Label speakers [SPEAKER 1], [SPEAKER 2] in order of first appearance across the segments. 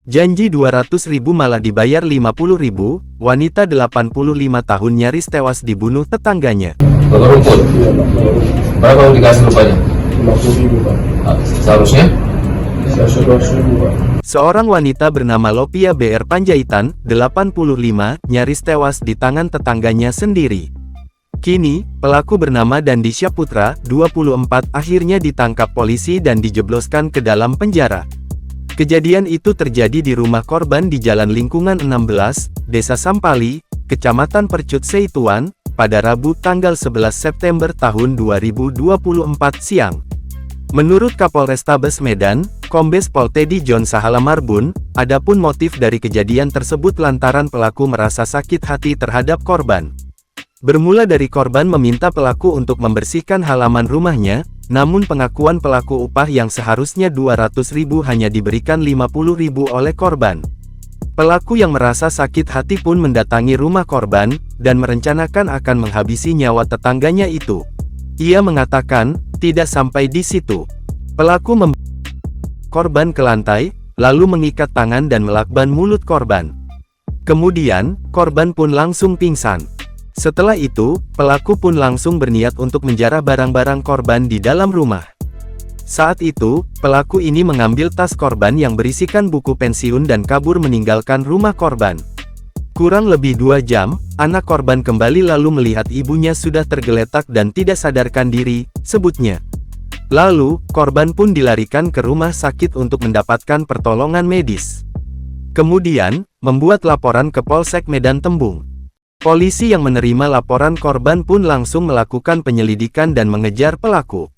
[SPEAKER 1] Janji 200.000 malah dibayar 50.000, wanita 85 tahun nyaris tewas dibunuh tetangganya.
[SPEAKER 2] Bapak rumput? Berapa kamu dikasih rupanya?
[SPEAKER 3] 50.000 Pak.
[SPEAKER 2] Seharusnya?
[SPEAKER 3] Seharusnya 200.000 Pak.
[SPEAKER 1] Seorang wanita bernama Lopia BR Panjaitan, 85, nyaris tewas di tangan tetangganya sendiri. Kini, pelaku bernama Dandi Syaputra, 24, akhirnya ditangkap polisi dan dijebloskan ke dalam penjara. Kejadian itu terjadi di rumah korban di Jalan Lingkungan 16, Desa Sampali, Kecamatan Percut Seituan, pada Rabu tanggal 11 September tahun 2024 siang. Menurut Kapolrestabes Medan, Kombes Pol Teddy John Sahalamarbun, adapun motif dari kejadian tersebut lantaran pelaku merasa sakit hati terhadap korban. Bermula dari korban meminta pelaku untuk membersihkan halaman rumahnya, namun pengakuan pelaku upah yang seharusnya 200.000 hanya diberikan 50.000 oleh korban. Pelaku yang merasa sakit hati pun mendatangi rumah korban, dan merencanakan akan menghabisi nyawa tetangganya itu. Ia mengatakan, tidak sampai di situ. Pelaku membawa korban ke lantai, lalu mengikat tangan dan melakban mulut korban. Kemudian, korban pun langsung pingsan. Setelah itu, pelaku pun langsung berniat untuk menjarah barang-barang korban di dalam rumah. Saat itu, pelaku ini mengambil tas korban yang berisikan buku pensiun dan kabur meninggalkan rumah korban. Kurang lebih 2 jam, anak korban kembali lalu melihat ibunya sudah tergeletak dan tidak sadarkan diri, sebutnya. Lalu, korban pun dilarikan ke rumah sakit untuk mendapatkan pertolongan medis. Kemudian, membuat laporan ke Polsek Medan Tembung. Polisi yang menerima laporan korban pun langsung melakukan penyelidikan dan mengejar pelaku.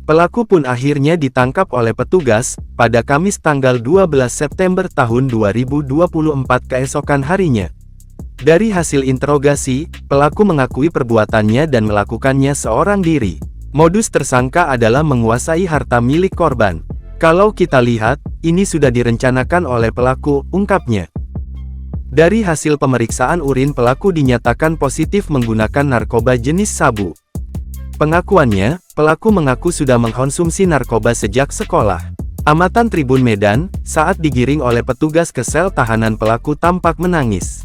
[SPEAKER 1] Pelaku pun akhirnya ditangkap oleh petugas, pada Kamis tanggal 12 September tahun 2024 keesokan harinya. Dari hasil interogasi, pelaku mengakui perbuatannya dan melakukannya seorang diri. Modus tersangka adalah menguasai harta milik korban. Kalau kita lihat, ini sudah direncanakan oleh pelaku, ungkapnya. Dari hasil pemeriksaan urin pelaku dinyatakan positif menggunakan narkoba jenis sabu. Pengakuannya, pelaku mengaku sudah mengkonsumsi narkoba sejak sekolah. Amatan Tribun Medan, saat digiring oleh petugas ke sel tahanan pelaku tampak menangis.